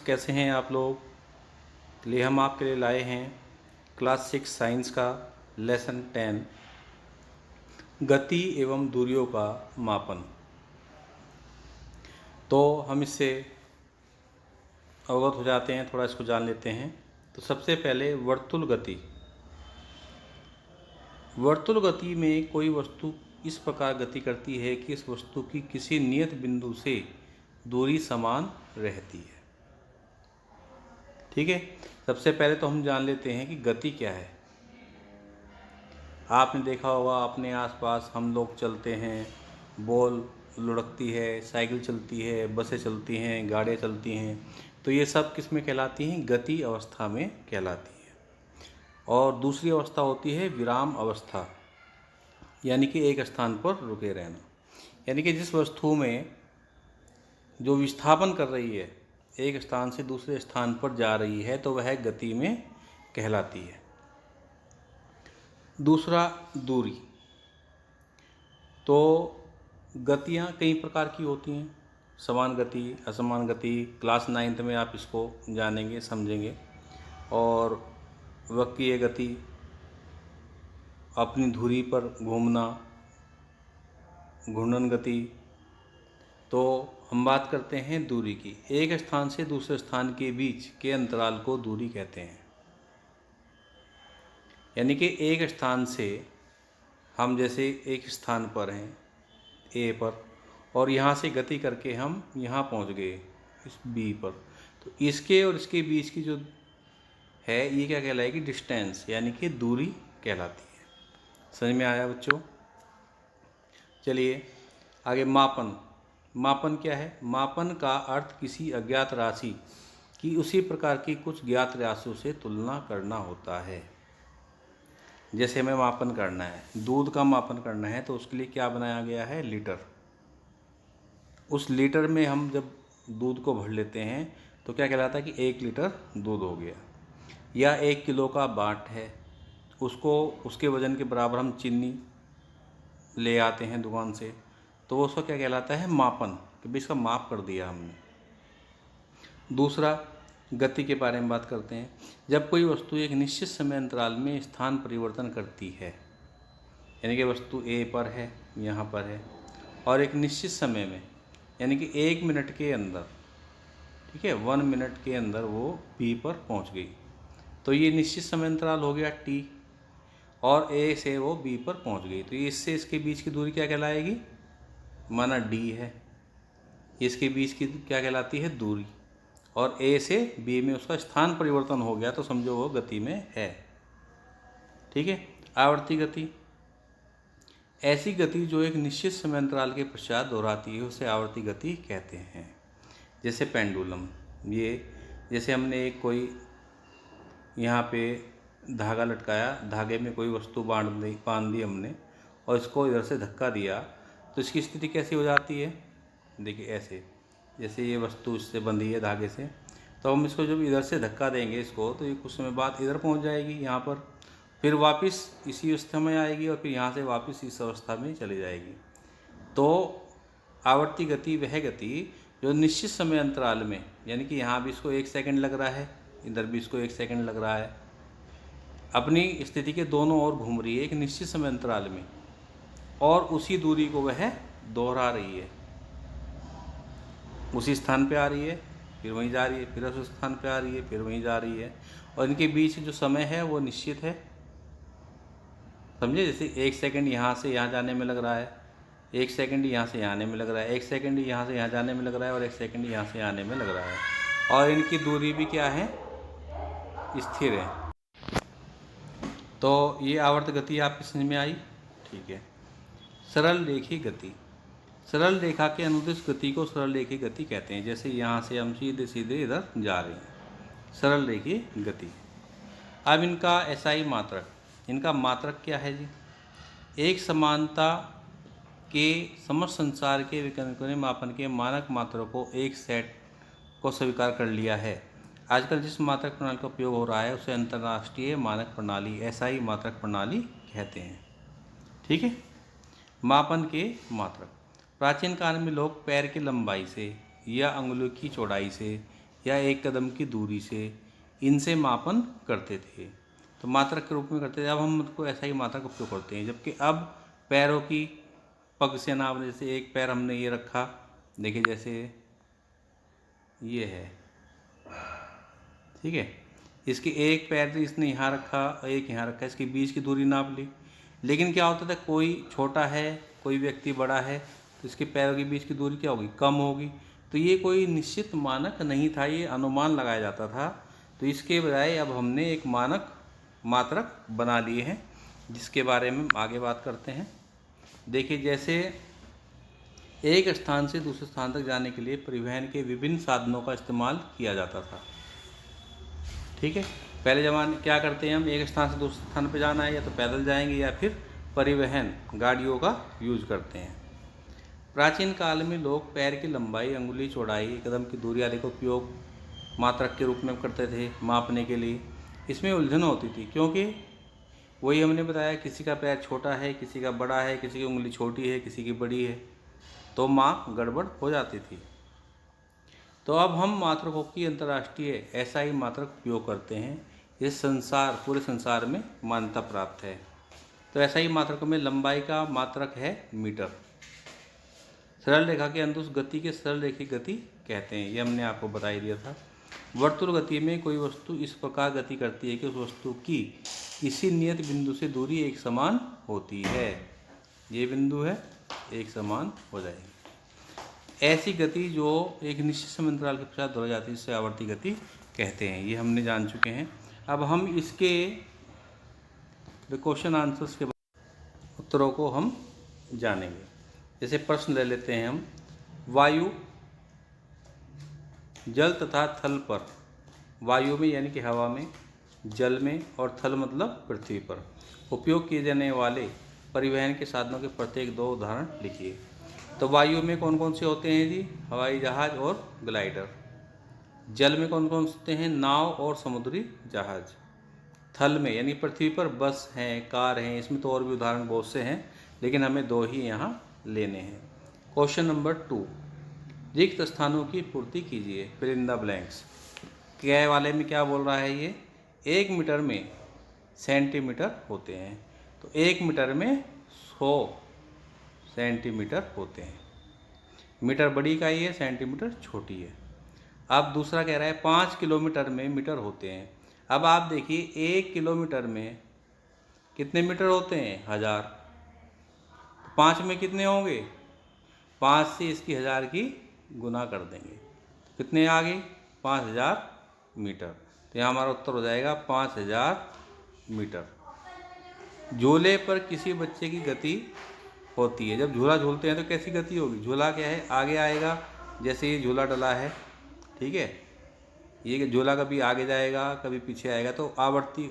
कैसे हैं आप लोग। लिए हम आपके लिए लाए हैं क्लास 6 साइंस का लेसन 10 गति एवं दूरियों का मापन। तो हम इससे अवगत हो जाते हैं, थोड़ा इसको जान लेते हैं। तो सबसे पहले वर्तुल गति। वर्तुल गति में कोई वस्तु इस प्रकार गति करती है कि इस वस्तु की किसी नियत बिंदु से दूरी समान रहती है। ठीक है, सबसे पहले तो हम जान लेते हैं कि गति क्या है। आपने देखा होगा, अपने आसपास हम लोग चलते हैं, बॉल लुढ़कती है, साइकिल चलती है, बसें चलती हैं, गाड़ियाँ चलती हैं, तो ये सब किस में कहलाती हैं? गति अवस्था में कहलाती है। और दूसरी अवस्था होती है विराम अवस्था, यानी कि एक स्थान पर रुके रहना। यानी कि जिस वस्तु में जो विस्थापन कर रही है, एक स्थान से दूसरे स्थान पर जा रही है, तो वह गति में कहलाती है। दूसरा दूरी। तो गतियाँ कई प्रकार की होती हैं, समान गति, असमान गति। क्लास 9th में आप इसको जानेंगे, समझेंगे। और वक्रीय गति, अपनी धुरी पर घूमना, घूर्णन गति। तो हम बात करते हैं दूरी की। एक स्थान से दूसरे स्थान के बीच के अंतराल को दूरी कहते हैं। यानी कि एक स्थान से हम जैसे एक स्थान पर हैं ए पर, और यहाँ से गति करके हम यहाँ पहुँच गए इस बी पर, तो इसके और इसके बीच की जो है ये क्या कहलाएगी? डिस्टेंस, यानी कि दूरी कहलाती है। समझ में आया बच्चों? चलिए आगे। मापन। मापन क्या है? मापन का अर्थ किसी अज्ञात राशि की उसी प्रकार की कुछ ज्ञात राशियों से तुलना करना होता है। जैसे हमें मापन करना है, दूध का मापन करना है, तो उसके लिए क्या बनाया गया है? लीटर। उस लीटर में हम जब दूध को भर लेते हैं तो क्या कहलाता है कि 1 लीटर दूध हो गया। या 1 किलो का बाट है, उसको उसके वज़न के बराबर हम चीनी ले आते हैं दुकान से, तो उसको क्या कहलाता है? मापन, कि भाई इसका माप कर दिया हमने। दूसरा गति के बारे में बात करते हैं। जब कोई वस्तु एक निश्चित समय अंतराल में स्थान परिवर्तन करती है, यानी कि वस्तु ए पर है, यहाँ पर है, और एक निश्चित समय में, यानी कि 1 मिनट के अंदर, ठीक है, 1 मिनट के अंदर वो बी पर पहुँच गई, तो ये निश्चित समय अंतराल हो गया टी, और ए से वो बी पर पहुँच गई, तो इससे इसके बीच की दूरी क्या कहलाएगी? माना डी है, इसके बीच की क्या कहलाती है? दूरी। और ए से बी में उसका स्थान परिवर्तन हो गया, तो समझो वो गति में है। ठीक है। आवर्ती गति। ऐसी गति जो एक निश्चित समय अंतराल के पश्चात दोहराती है, उसे आवर्ती गति कहते हैं। जैसे पेंडुलम, ये जैसे हमने एक कोई यहाँ पे धागा लटकाया, धागे में कोई वस्तु बांध दी हमने, और इसको इधर से धक्का दिया, तो इसकी स्थिति कैसी हो जाती है? देखिए ऐसे, जैसे ये वस्तु इससे बंधी है धागे से, तो हम इसको जब इधर से धक्का देंगे इसको, तो ये कुछ समय बाद इधर पहुंच जाएगी यहाँ पर, फिर वापस इसी अवस्था में आएगी, और फिर यहाँ से वापस इस अवस्था में चली जाएगी। तो आवर्ती गति वह गति जो निश्चित समय अंतराल में, यानी कि यहाँ भी इसको 1 सेकंड लग रहा है, इधर भी इसको 1 सेकंड लग रहा है, अपनी स्थिति के दोनों ओर घूम रही है एक निश्चित समय अंतराल में, और उसी दूरी को वह दोहरा रही है। उसी स्थान पे आ रही है, फिर वहीं जा रही है, फिर उस स्थान पे आ रही है, फिर वहीं जा रही है, और इनके बीच जो समय है वो निश्चित है। समझे? जैसे 1 सेकंड यहाँ से यहाँ जाने में लग रहा है, 1 सेकंड यहाँ से यहाँ आने में लग रहा है, 1 सेकंड यहाँ से यहाँ जाने में लग रहा है, और 1 सेकंड यहाँ से आने में लग रहा है, और इनकी दूरी भी क्या है? स्थिर है। तो ये आवर्त गति आपकी समझ में आई? ठीक है। सरल रेखीय गति। सरल रेखा के अनुदिश गति को सरल रेखीय गति कहते हैं। जैसे यहाँ से हम सीधे सीधे इधर जा रहे हैं, सरल रेखीय गति। अब इनका एसआई मात्रक, इनका मात्रक क्या है जी? एक समानता के समस्त संसार के वैज्ञानिकों ने मापन के मानक मात्रकों को एक सेट को स्वीकार कर लिया है। आजकल जिस मात्रक प्रणाली का उपयोग हो रहा है उसे अंतर्राष्ट्रीय मानक प्रणाली, एसआई मात्रक प्रणाली कहते हैं। ठीक है। मापन के मात्रक। प्राचीन काल में लोग पैर की लंबाई से या अंगुलियों की चौड़ाई से या 1 कदम की दूरी से, इनसे मापन करते थे। तो मात्रक के रूप में करते थे। अब हम उसको ऐसा ही मात्रक उपयोग करते हैं। जबकि अब पैरों की पग से नाप, जैसे एक पैर हमने ये रखा, देखिए जैसे ये है, ठीक है, इसके एक पैर इसने यहाँ रखा और एक यहाँ रखा, इसके बीच की दूरी नाप ली। लेकिन क्या होता था, कोई छोटा है, कोई व्यक्ति बड़ा है, तो इसके पैरों के बीच की दूरी क्या होगी, कम होगी। तो ये कोई निश्चित मानक नहीं था, ये अनुमान लगाया जाता था। तो इसके बजाय अब हमने एक मानक मात्रक बना लिए हैं, जिसके बारे में आगे बात करते हैं। देखिए, जैसे एक स्थान से दूसरे स्थान तक जाने के लिए परिवहन के विभिन्न साधनों का इस्तेमाल किया जाता था। ठीक है, पहले ज़माने क्या करते हैं, हम एक स्थान से दूसरे स्थान पर जाना है, या तो पैदल जाएंगे या फिर परिवहन गाड़ियों का यूज करते हैं। प्राचीन काल में लोग पैर की लंबाई, अंगुली चौड़ाई, कदम की दूरी आदि का उपयोग मात्रक के रूप में करते थे मापने के लिए। इसमें उलझन होती थी, क्योंकि वही हमने बताया, किसी का पैर छोटा है, किसी का बड़ा है, किसी की उंगली छोटी है, किसी की बड़ी है, तो माप गड़बड़ हो जाती थी। तो अब हम मात्रकों की अंतर्राष्ट्रीय SI मात्रक उपयोग करते हैं। इस संसार, पूरे संसार में मान्यता प्राप्त है। तो SI मात्रकों में लंबाई का मात्रक है मीटर। सरल रेखा के अंत उस गति के सरल रेखीय गति कहते हैं, ये हमने आपको बता ही दिया था। वर्तुल गति में कोई वस्तु इस प्रकार गति करती है कि उस वस्तु की किसी नियत बिंदु से दूरी एक समान होती है। ये बिंदु है, एक समान हो जाएगी। ऐसी गति जो एक निश्चित समय अंतराल के पश्चात दोहराई जाती है, जिसे आवर्ती गति कहते हैं। ये हमने जान चुके हैं। अब हम इसके क्वेश्चन आंसर्स के उत्तरों को हम जानेंगे। जैसे प्रश्न ले लेते हैं हम, वायु, जल तथा थल पर, वायु में यानी कि हवा में, जल में और थल मतलब पृथ्वी पर उपयोग किए जाने वाले परिवहन के साधनों के प्रत्येक 2 उदाहरण लिखिए। तो वायु में कौन कौन से होते हैं जी, हवाई जहाज और ग्लाइडर। जल में कौन कौन से होते हैं, नाव और समुद्री जहाज। थल में यानी पृथ्वी पर बस हैं, कार हैं, इसमें तो और भी उदाहरण बहुत से हैं, लेकिन हमें 2 ही यहाँ लेने हैं। क्वेश्चन नंबर 2, रिक्त स्थानों की पूर्ति कीजिए, फिल इन द ब्लैंक्स। क्या वाले में क्या बोल रहा है ये, 1 मीटर में सेंटीमीटर होते हैं, तो 1 मीटर में 100 सेंटीमीटर होते हैं। मीटर बड़ी इकाई है, सेंटीमीटर छोटी है। अब दूसरा कह रहा है 5 किलोमीटर में मीटर होते हैं। अब आप देखिए, 1 किलोमीटर में कितने मीटर होते हैं, 1000। तो 5 में कितने होंगे, 5 से इसकी 1000 की गुना कर देंगे, तो कितने आ गए, 5000 मीटर। तो यहाँ हमारा उत्तर हो जाएगा 5000 मीटर। झूले पर किसी बच्चे की गति होती है, जब झूला झूलते हैं तो कैसी गति होगी, झूला क्या है, आगे आएगा, जैसे ये झूला डला है, ठीक है, ये झूला कभी आगे जाएगा कभी पीछे आएगा, तो आवर्ती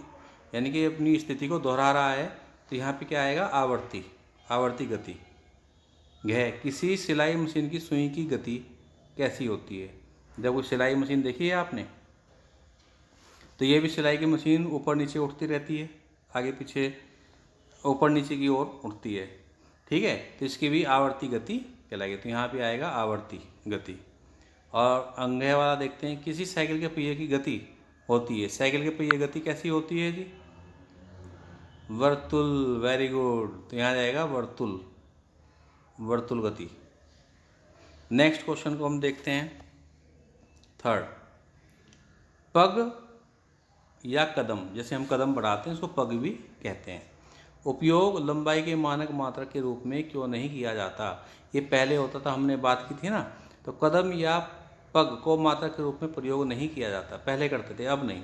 यानी कि अपनी स्थिति को दोहरा रहा है, तो यहाँ पे क्या आएगा, आवर्ती गति। किसी सिलाई मशीन की सुई की गति कैसी होती है। जब वो सिलाई मशीन देखी है आपने, तो ये भी सिलाई की मशीन ऊपर नीचे उठती रहती है, आगे पीछे ऊपर नीचे की ओर उठती है, ठीक है, तो इसकी भी आवर्ती गति कहलाएगी। तो यहाँ पे आएगा आवर्ती गति। और अंग्रेह वाला देखते हैं, किसी साइकिल के पहिए की गति होती है, साइकिल के पहिए गति कैसी होती है जी, वर्तुल। वेरी गुड, तो यहाँ जाएगा वर्तुल गति। नेक्स्ट क्वेश्चन को हम देखते हैं, 3rd, पग या कदम, जैसे हम कदम बढ़ाते हैं उसको पग भी कहते हैं, उपयोग लंबाई के मानक मात्रक के रूप में क्यों नहीं किया जाता। ये पहले होता था, हमने बात की थी ना, तो कदम या पग को मात्रक के रूप में प्रयोग नहीं किया जाता, पहले करते थे, अब नहीं,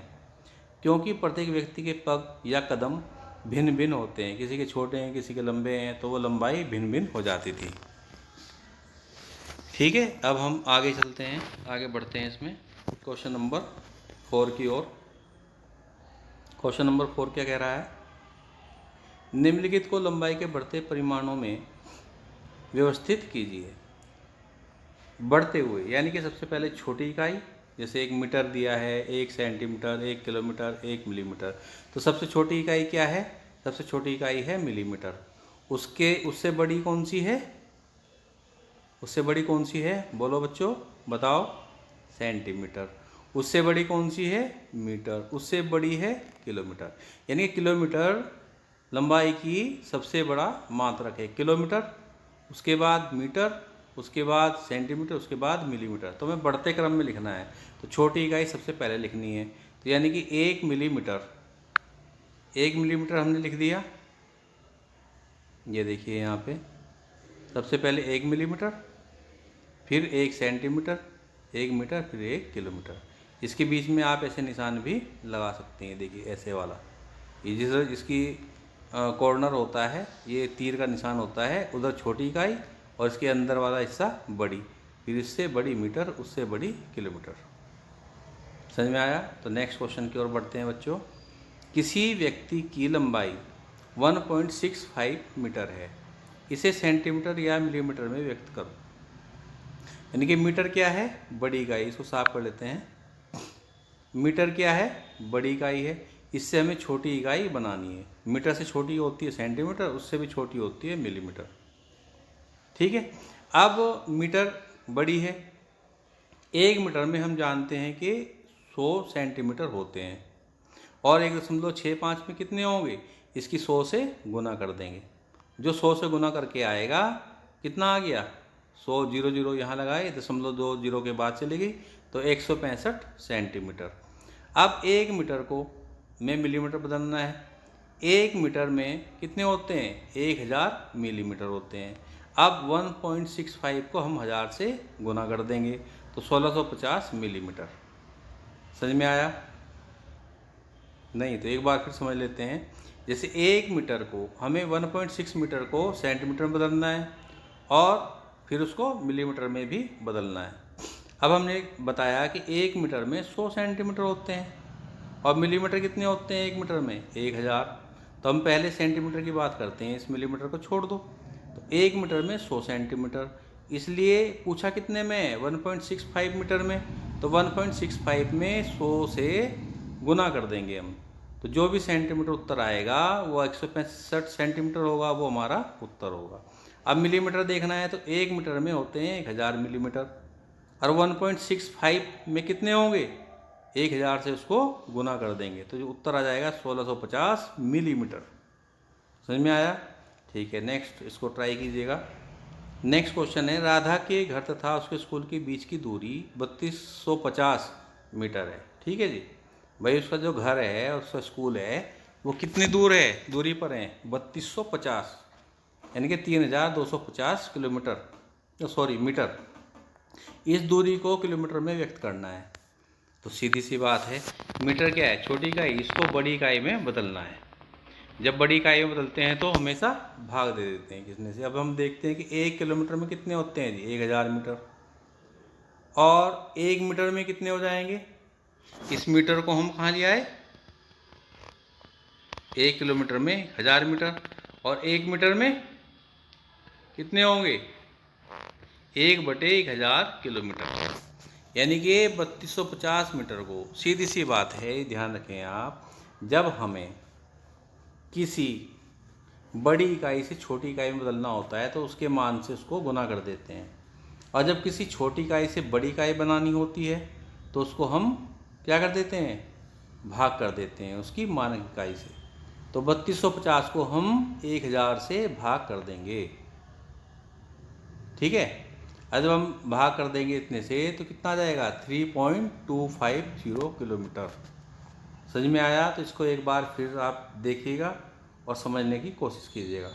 क्योंकि प्रत्येक व्यक्ति के पग या कदम भिन्न भिन्न होते हैं, किसी के छोटे हैं, किसी के लंबे हैं, तो वो लंबाई भिन्न भिन्न हो जाती थी। ठीक है, अब हम आगे चलते हैं, आगे बढ़ते हैं इसमें क्वेश्चन नंबर 4 की ओर। क्वेश्चन नंबर 4 क्या कह रहा है, निम्नलिखित को लंबाई के बढ़ते परिमाणों में व्यवस्थित कीजिए। बढ़ते हुए यानी कि सबसे पहले छोटी इकाई, जैसे 1 मीटर दिया है, 1 सेंटीमीटर, 1 किलोमीटर, 1 मिलीमीटर, तो सबसे छोटी इकाई क्या है, सबसे छोटी इकाई है मिलीमीटर। उससे बड़ी कौन सी है, उससे बड़ी कौन सी है, बोलो बच्चों बताओ, सेंटीमीटर। उससे बड़ी कौन सी है? मीटर। उससे बड़ी है किलोमीटर। यानी कि किलोमीटर लंबाई की सबसे बड़ा मात्रक है किलोमीटर, उसके बाद मीटर, उसके बाद सेंटीमीटर, उसके बाद मिलीमीटर। तो हमें बढ़ते क्रम में लिखना है, तो छोटी इकाई सबसे पहले लिखनी है। तो यानी कि 1 मिलीमीटर, 1 मिलीमीटर हमने लिख दिया। ये देखिए यहाँ पे सबसे पहले 1 मिलीमीटर, फिर 1 सेंटीमीटर, 1 मीटर, फिर 1 किलोमीटर। इसके बीच में आप ऐसे निशान भी लगा सकते हैं। देखिए ऐसे वाला, ये जिस इसकी कॉर्नर होता है, ये तीर का निशान होता है, उधर छोटी इकाई और इसके अंदर वाला हिस्सा बड़ी, फिर इससे बड़ी मीटर, उससे बड़ी किलोमीटर। समझ में आया? तो नेक्स्ट क्वेश्चन की ओर बढ़ते हैं बच्चों। किसी व्यक्ति की लंबाई 1.65 मीटर है, इसे सेंटीमीटर या मिलीमीटर में व्यक्त करो। यानी कि मीटर क्या है? बड़ी इकाई। इसको साफ कर लेते हैं। मीटर क्या है? बड़ी इकाई है। इससे हमें छोटी इकाई बनानी है। मीटर से छोटी होती है सेंटीमीटर, उससे भी छोटी होती है मिलीमीटर। ठीक है। अब मीटर बड़ी है। 1 मीटर में हम जानते हैं कि 100 सेंटीमीटर होते हैं, और 1.65 में कितने होंगे? इसकी 100 से गुना कर देंगे। जो 100 से गुना करके आएगा, कितना आ गया? 100 जीरो जीरो यहाँ लगाए, 0.2 जीरो के बाद चली गई, तो 165 सेंटीमीटर। अब 1 मीटर को में मिलीमीटर बदलना है। 1 मीटर में कितने होते हैं? 1000 मिलीमीटर होते हैं। अब 1.65 को हम 1000 से गुना कर देंगे, तो 1650 मिलीमीटर। समझ में आया? नहीं तो एक बार फिर समझ लेते हैं। जैसे 1 मीटर को हमें 1.6 मीटर को सेंटीमीटर में बदलना है, और फिर उसको मिलीमीटर में भी बदलना है। अब हमने बताया कि 1 मीटर में 100 सेंटीमीटर होते हैं, और मिलीमीटर कितने होते हैं 1 मीटर में? 1000। तो हम पहले सेंटीमीटर की बात करते हैं, इस मिलीमीटर को छोड़ दो। तो 1 मीटर में 100 सेंटीमीटर, इसलिए पूछा कितने में? 1.65 मीटर में। तो 1.65 में 100 से गुना कर देंगे हम, तो जो भी सेंटीमीटर उत्तर आएगा वो 165 सेंटीमीटर होगा, वो हमारा उत्तर होगा। अब मिलीमीटर देखना है, तो 1 मीटर में होते हैं 1000 मिलीमीटर, और 1.65 में कितने होंगे? 1000 से उसको गुना कर देंगे, तो जो उत्तर आ जाएगा 1650 मिलीमीटर। समझ में आया? ठीक है, नेक्स्ट इसको ट्राई कीजिएगा। नेक्स्ट क्वेश्चन है, राधा के घर तथा उसके स्कूल के बीच की दूरी 3250 मीटर है। ठीक है जी। भाई उसका जो घर है और उसका स्कूल है वो कितनी दूर है, दूरी पर है? 3250, यानी कि 3250 किलोमीटर, सॉरी मीटर। इस दूरी को किलोमीटर में व्यक्त करना है। तो सीधी सी बात है, मीटर क्या है? छोटी इकाई, इसको बड़ी इकाई में बदलना है। जब बड़ी इकाई में बदलते हैं तो हमेशा भाग दे देते हैं किसने से। अब हम देखते हैं कि 1 किलोमीटर में कितने होते हैं जी? 1000 मीटर। और 1 मीटर में कितने हो जाएंगे? इस मीटर को हम कहाँ ले आए? 1 किलोमीटर में 1000 मीटर, और 1 मीटर में कितने होंगे? 1/1000 किलोमीटर, यानी कि 3250 मीटर को। सीधी सी बात है, ध्यान रखें आप, जब हमें किसी बड़ी इकाई से छोटी इकाई में बदलना होता है तो उसके मान से उसको गुना कर देते हैं, और जब किसी छोटी इकाई से बड़ी इकाई बनानी होती है तो उसको हम क्या कर देते हैं? भाग कर देते हैं उसकी मानक इकाई से। तो 3250 को हम 1000 से भाग कर देंगे। ठीक है। और जब हम भाग कर देंगे इतने से तो कितना आ जाएगा? 3.250 किलोमीटर। समझ में आया? तो इसको एक बार फिर आप देखिएगा और समझने की कोशिश कीजिएगा।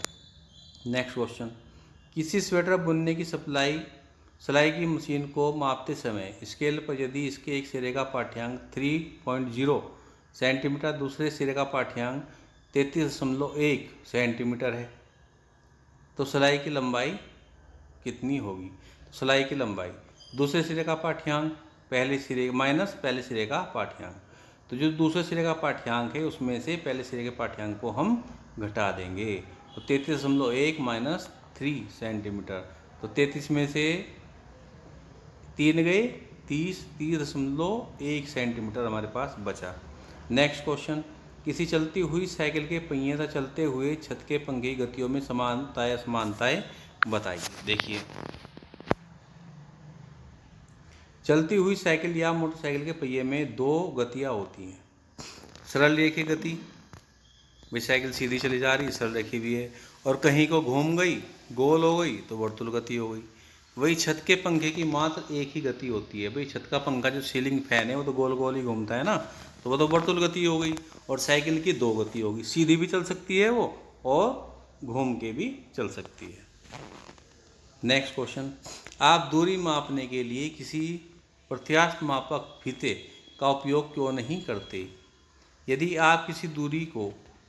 नेक्स्ट क्वेश्चन, किसी स्वेटर बुनने की सिलाई की मशीन को मापते समय स्केल पर यदि इसके एक सिरे का पाठ्यांक 3.0 सेंटीमीटर, दूसरे सिरे का पाठ्यांक 33.1 सेंटीमीटर है, तो सिलाई की लंबाई कितनी होगी? तो सिलाई की लंबाई, दूसरे सिरे का पाठ्यांक पहले सिरे माइनस पहले सिरे का पाठ्यांक, तो जो दूसरे सिरे का पाठ्यांक है उसमें से पहले सिरे के पाठ्यांक को हम घटा देंगे। तो 33.1 माइनस 3 सेंटीमीटर, तो 33 में से 3 गए, 30.1 सेंटीमीटर हमारे पास बचा। नेक्स्ट क्वेश्चन, किसी चलती हुई साइकिल के पहिए तथा चलते हुए छत के पंखे की गतियों में समानताएं असमानताएं बताइए। देखिए, चलती हुई साइकिल या मोटरसाइकिल के पहिए में दो गतियाँ होती हैं। सरल रेखीय गति, भाई साइकिल सीधी चली जा रही, सरल रेखी भी है, और कहीं को घूम गई, गोल हो गई तो वर्तुल गति हो गई। वही छत के पंखे की मात्र एक ही गति होती है। भाई छत का पंखा जो सीलिंग फैन है वो तो गोल गोल ही घूमता है ना, तो वो तो वर्तुल गति हो गई। और साइकिल की दो गति होगी, सीधी भी चल सकती है वो और घूम के भी चल सकती है। नेक्स्ट क्वेश्चन, आप दूरी मापने के लिए किसी प्रत्यास्थ मापक फीते का उपयोग क्यों नहीं करते? यदि आप किसी दूरी को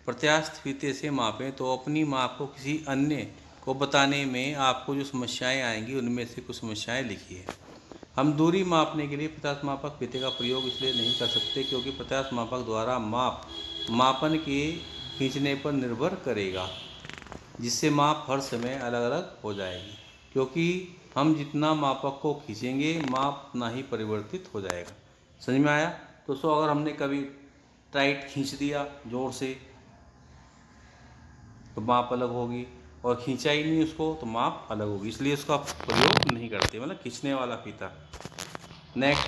प्रत्यास्थ फीते से मापें तो अपनी माप को किसी अन्य को बताने में आपको जो समस्याएं आएंगी उनमें से कुछ समस्याएं लिखिए। हम दूरी मापने के लिए प्रत्यास्थ मापक फीते का प्रयोग इसलिए नहीं कर सकते क्योंकि प्रत्यास्थ मापक द्वारा मापन के खींचने पर निर्भर करेगा, जिससे माप हर समय अलग अलग हो जाएगी। क्योंकि हम जितना मापक को खींचेंगे माप उतना ही परिवर्तित हो जाएगा। समझ में आया? दोस्तों, अगर हमने कभी टाइट खींच दिया जोर से तो माप अलग होगी, और खींचा ही नहीं उसको तो माप अलग होगी, इसलिए उसका प्रयोग नहीं करते, मतलब खींचने वाला फीता। नेक्स्ट,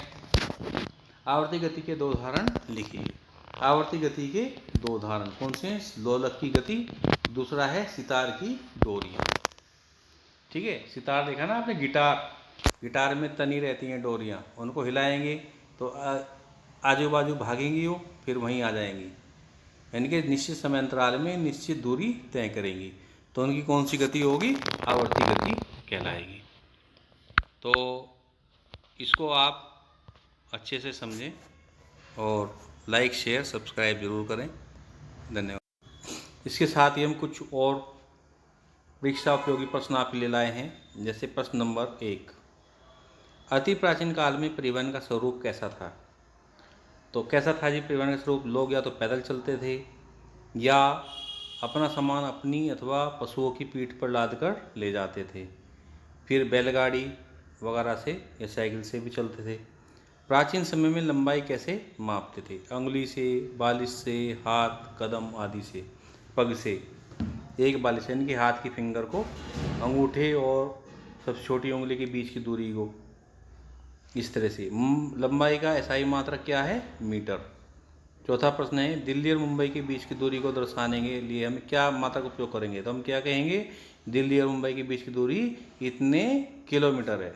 आवर्ती गति के दो उदाहरण लिखिए। आवर्ती गति के दो उदाहरण कौन से हैं? लोलक की गति, दूसरा है सितार की डोरियाँ। ठीक है, सितार देखा ना आपने, गिटार में तनी रहती हैं डोरियाँ, उनको हिलाएंगे तो आजू बाजू भागेंगी वो, फिर वहीं आ जाएंगी, यानी कि निश्चित समय अंतराल में निश्चित दूरी तय करेंगी, तो उनकी कौन सी गति होगी? आवर्ती गति कहलाएगी। तो इसको आप अच्छे से समझें और लाइक शेयर सब्सक्राइब जरूर करें। धन्यवाद। इसके साथ ही हम कुछ और परीक्षा उपयोगी प्रश्न आपके लिए लाए हैं। जैसे प्रश्न नंबर 1, अति प्राचीन काल में परिवहन का स्वरूप कैसा था? तो कैसा था जी परिवहन का स्वरूप? लोग या तो पैदल चलते थे या अपना सामान अपनी अथवा पशुओं की पीठ पर लाद कर ले जाते थे, फिर बैलगाड़ी वगैरह से या साइकिल से भी चलते थे। प्राचीन समय में लंबाई कैसे मापते थे? अंगुली से, बालिश से, हाथ, कदम आदि से, पग से। एक बालिश यानी कि हाथ की फिंगर को, अंगूठे और सबसे छोटी उंगली के बीच की दूरी को, इस तरह से। लंबाई का एसआई मात्रक क्या है? मीटर। चौथा प्रश्न है, दिल्ली और मुंबई के बीच की दूरी को दर्शाने के लिए हम क्या मात्रक उपयोग करेंगे? तो हम क्या कहेंगे? दिल्ली और मुंबई के बीच की दूरी इतने किलोमीटर है।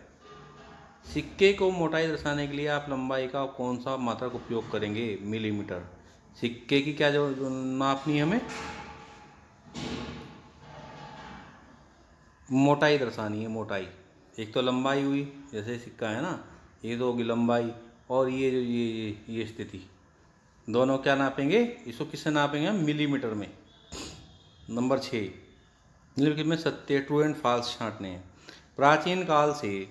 सिक्के को मोटाई दर्शाने के लिए आप लंबाई का कौन सा मात्रक उपयोग करेंगे? मिलीमीटर। सिक्के की क्या जो नापनी है हमें? मोटाई दर्शानी है, मोटाई। एक तो लंबाई हुई, जैसे सिक्का है ना, ये तो होगी लंबाई, और ये जो ये स्थिति, दोनों क्या नापेंगे? इसको किससे नापेंगे हम? मिलीमीटर में। नंबर 6, निम्नलिखित में सत्य, ट्रू एंड फॉल्स छांटने हैं। प्राचीन काल से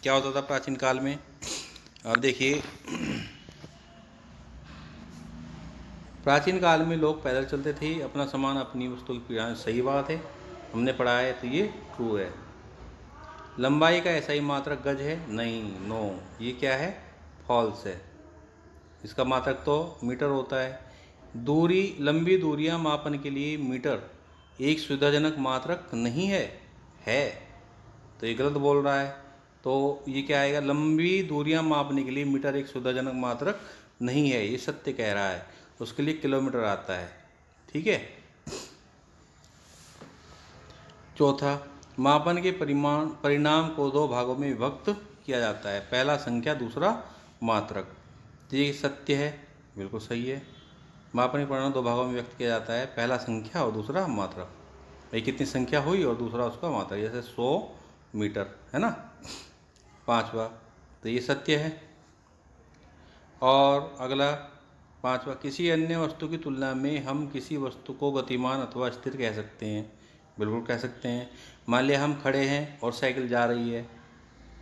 क्या होता था? प्राचीन काल में अब देखिए, प्राचीन काल में लोग पैदल चलते थे, अपना सामान अपनी वस्तु की पीठ। सही बात है, हमने पढ़ा है तो ये ट्रू है। लंबाई का ऐसा ही मात्रक गज है? नहीं, नो, ये क्या है? फॉल्स है। इसका मात्रक तो मीटर होता है। दूरी, लंबी दूरियां मापन के लिए मीटर एक सुविधाजनक मात्रक नहीं है, तो ये गलत बोल रहा है। तो ये क्या आएगा? लंबी दूरियां मापने के लिए मीटर एक सुविधाजनक मात्रक नहीं है, ये सत्य कह रहा है। उसके लिए किलोमीटर आता है। ठीक है। चौथा, मापन के परिणाम को दो भागों में विभक्त किया जाता है, पहला संख्या, दूसरा मात्रक। तो ये सत्य है, बिल्कुल सही है। मापन के परिणाम दो भागों में व्यक्त किया जाता है, पहला संख्या और दूसरा मात्रक। भाई कितनी संख्या हुई और दूसरा उसका मात्रक, जैसे 100 मीटर है ना। पांचवा, तो ये सत्य है। और अगला पांचवा, किसी अन्य वस्तु की तुलना में हम किसी वस्तु को गतिमान अथवा स्थिर कह सकते हैं। बिल्कुल कह सकते हैं। मान लिया हम खड़े हैं और साइकिल जा रही है,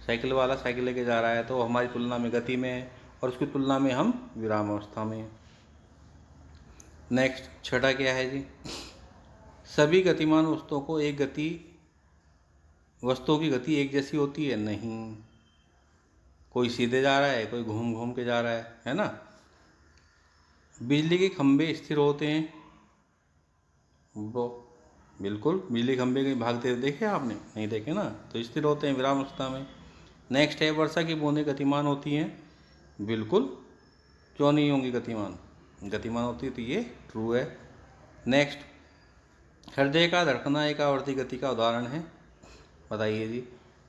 साइकिल वाला साइकिल लेके जा रहा है, तो हमारी तुलना में गति में है और उसकी तुलना में हम विराम अवस्था में हैं। नेक्स्ट, छठा क्या है जी? सभी गतिमान वस्तुओं को वस्तुओं की गति एक जैसी होती है? नहीं, कोई सीधे जा रहा है, कोई घूम घूम के जा रहा है ना। बिजली के खंभे स्थिर होते हैं? बिल्कुल, बिजली खंभे कहीं भागते हुए देखे आपने? नहीं देखे ना, तो स्थिर होते हैं विराम अवस्था में। नेक्स्ट है, वर्षा की बूंदें गतिमान होती हैं। बिल्कुल, क्यों नहीं होंगी गतिमान, गतिमान होती है, तो ये ट्रू है। नेक्स्ट, हृदय का धड़कना एक आवर्ती गति का उदाहरण है। बताइए जी,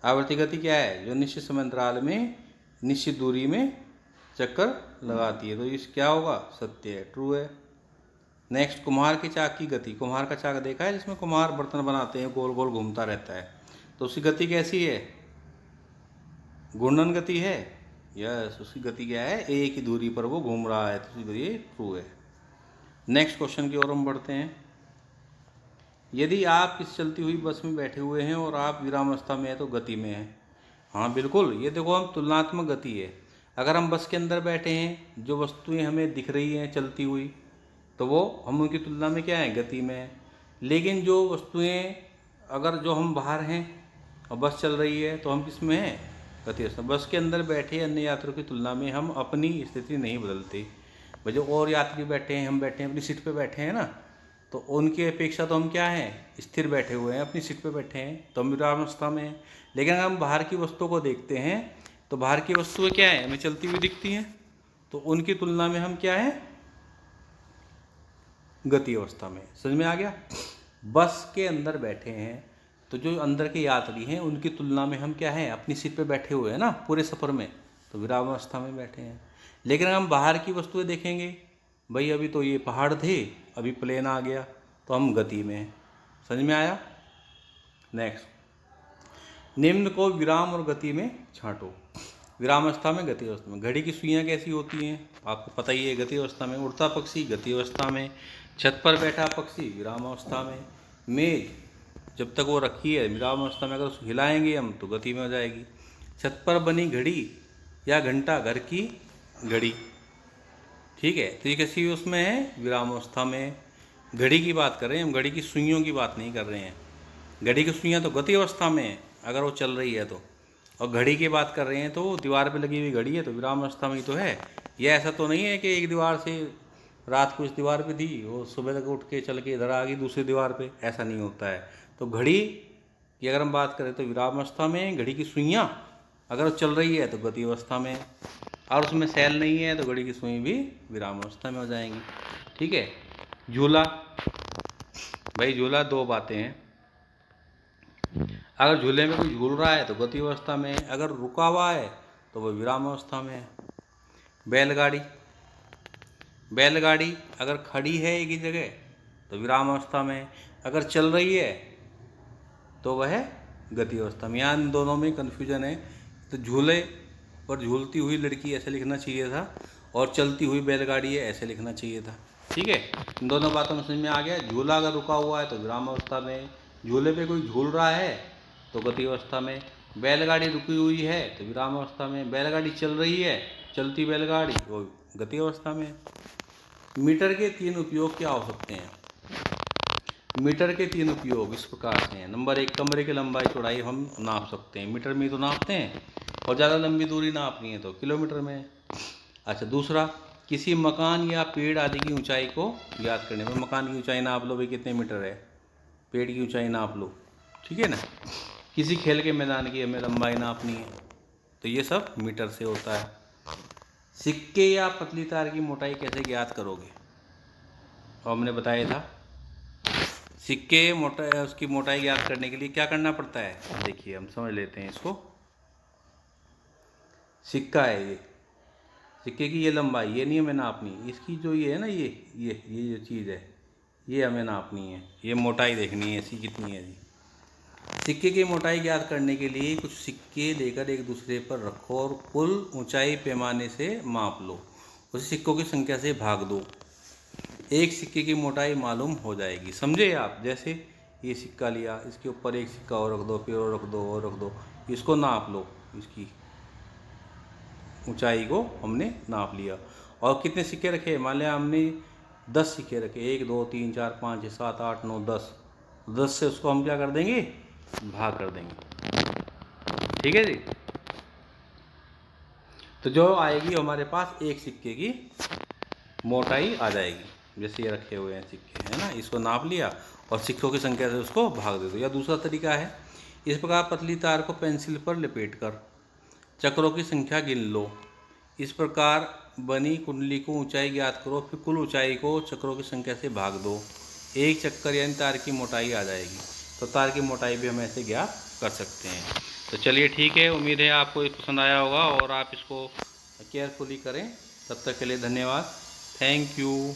आवर्ती गति क्या है? जो निश्चित समय अंतराल में निश्चित दूरी में चक्कर लगाती है। तो इस क्या होगा? सत्य है, ट्रू है। नेक्स्ट, कुम्हार की चाक की गति। कुम्हार का चाक देखा है जिसमें कुम्हार बर्तन बनाते हैं, गोल गोल घूमता रहता है, तो उसकी गति कैसी है? घूर्णन गति है। यस, उसकी गति क्या है? एक ही दूरी पर वो घूम रहा है, तो उसकी गति ट्रू है। नेक्स्ट क्वेश्चन की ओर हम बढ़ते हैं। यदि आप इस चलती हुई बस में बैठे हुए हैं और आप विरामावस्था में हैं तो गति में हैं। हाँ बिल्कुल, ये देखो, हम तुलनात्मक गति है। अगर हम बस के अंदर बैठे हैं, जो वस्तुएं हमें दिख रही हैं चलती हुई, तो वो हम उनकी तुलना में क्या है? गति में है। लेकिन जो वस्तुएं, अगर जो हम बाहर हैं और बस चल रही है, तो हम किस में हैं? गति अवस्था। बस के अंदर बैठे अन्य यात्रियों की तुलना में हम अपनी स्थिति नहीं बदलते। भाई, जो और यात्री बैठे हैं, हम बैठे हैं अपनी सीट पे बैठे हैं ना, तो उनकी अपेक्षा तो हम क्या हैं? स्थिर बैठे हुए हैं, अपनी सीट पे बैठे हैं, तो हम विरामावस्था में हैं। लेकिन अगर हम बाहर की वस्तुओं को देखते हैं, तो बाहर की वस्तुएं क्या हैं? हमें चलती हुई दिखती हैं, तो उनकी तुलना में हम क्या हैं? गति अवस्था में। समझ में आ गया? बस के अंदर बैठे हैं, तो जो अंदर के यात्री हैं उनकी तुलना में हम क्या हैं? अपनी सीट पे बैठे हुए हैं ना पूरे सफ़र में, तो विरामावस्था में बैठे हैं। लेकिन अगर हम बाहर की वस्तुएं देखेंगे, भाई अभी तो ये पहाड़ थे, अभी प्लेन आ गया, तो हम गति में हैं। समझ में आया? नेक्स्ट, निम्न को विराम और गति में छांटो। विरामावस्था में, गति अवस्था में। घड़ी की सुइयाँ कैसी होती हैं? आपको पता ही है। गति अवस्था में। उड़ता पक्षी गति अवस्था में। छत पर बैठा पक्षी विरामावस्था में। मेज जब तक वो रखी है विरामावस्था में, अगर उसको हिलाएंगे हम तो गति में हो जाएगी। छत पर बनी घड़ी या घंटा, घर की घड़ी, ठीक है, तो ये कैसी उसमें है? विरामावस्था में। घड़ी की बात कर रहे हैं हम, घड़ी की सुइयों की बात नहीं कर रहे हैं। घड़ी की सुइयाँ तो गति अवस्था में है अगर वो चल रही है तो, और घड़ी की बात कर रहे हैं तो दीवार पे लगी हुई घड़ी है, तो विरामावस्था में ही तो है। ये ऐसा तो नहीं है कि एक दीवार से रात को इस दीवार पे थी, वो सुबह तक उठ के चल के इधर आ गई दूसरी दीवार पे, ऐसा नहीं होता है। तो घड़ी की अगर हम बात करें तो विरामावस्था में। घड़ी की सुइयाँ अगर चल रही है तो गति अवस्था में, और उसमें सेल नहीं है तो घड़ी की सुई भी विरामावस्था में हो जाएंगी। ठीक है। झूला, भाई झूला दो बातें हैं। अगर झूले में कोई झूल रहा है तो गति अवस्था में है, अगर रुका हुआ है तो वो विरामावस्था में है। बैलगाड़ी, बैलगाड़ी अगर खड़ी है एक ही जगह तो विरामावस्था में, अगर चल रही है तो वह गति अवस्था में। यहाँ इन दोनों में कन्फ्यूजन है। तो झूले पर झूलती हुई लड़की ऐसे लिखना चाहिए था, और चलती हुई बैलगाड़ी है ऐसे लिखना चाहिए था। ठीक है, इन दोनों बातों में समझ में आ गया। झूला अगर रुका हुआ है तो विरामावस्था में, झूले पे कोई झूल रहा है तो गति अवस्था में, बैलगाड़ी रुकी हुई है तो विरामावस्था में, बैलगाड़ी चल रही है, चलती बैलगाड़ी, वो गति अवस्था में। मीटर के 3 उपयोग क्या हो सकते हैं? मीटर के 3 उपयोग इस प्रकार से हैं। नंबर 1, कमरे की लंबाई चौड़ाई हम नाप सकते हैं, मीटर में तो नापते हैं, और ज़्यादा लंबी दूरी नापनी है तो किलोमीटर में। अच्छा, दूसरा, किसी मकान या पेड़ आदि की ऊंचाई को ज्ञात करने में। मकान की ऊंचाई नाप लो भाई कितने मीटर है, पेड़ की ऊंचाई नाप लो, ठीक है ना। किसी खेल के मैदान की हमें लंबाई नापनी है, तो ये सब मीटर से होता है। सिक्के या पतली तार की मोटाई कैसे ज्ञात करोगे? और हमने बताया था, सिक्के उसकी मोटाई ज्ञात करने के लिए क्या करना पड़ता है? देखिए हम समझ लेते हैं इसको। सिक्का है ये, सिक्के की ये लंबाई, ये नहीं हमें नापनी, इसकी जो ये है ना, ये जो चीज़ है ये हमें नापनी है, ये मोटाई देखनी है इसकी कितनी है जी। सिक्के की मोटाई ज्ञात करने के लिए कुछ सिक्के लेकर एक दूसरे पर रखो और कुल ऊंचाई पैमाने से माप लो, उस सिक्कों की संख्या से भाग दो, एक सिक्के की मोटाई मालूम हो जाएगी। समझे आप? जैसे ये सिक्का लिया, इसके ऊपर एक सिक्का और रख दो, फिर और रख दो और रख दो, इसको नाप लो, इसकी ऊंचाई को हमने नाप लिया। और कितने सिक्के रखे? मान लिया हमने 10 सिक्के रखे, 1 2 3 4 5 6 7 8 9 10, 10 से उसको हम क्या कर देंगे? भाग कर देंगे। ठीक है जी। तो जो आएगी हमारे पास एक सिक्के की मोटाई आ जाएगी। जैसे ये रखे हुए हैं सिक्के, है ना, इसको नाप लिया और सिक्कों की संख्या से उसको भाग दे दो। या दूसरा तरीका है, इस प्रकार पतली तार को पेंसिल पर लपेट कर चक्रों की संख्या गिन लो। इस प्रकार बनी कुंडली को ऊंचाई ज्ञात करो, फिर कुल ऊंचाई को चक्रों की संख्या से भाग दो। एक चक्कर यानी तार की मोटाई आ जाएगी। तो तार की मोटाई भी हम ऐसे ज्ञात कर सकते हैं। तो चलिए ठीक है, उम्मीद है आपको पसंद आया होगा और आप इसको केयरफुली करें। तब तक के लिए धन्यवाद। Thank you.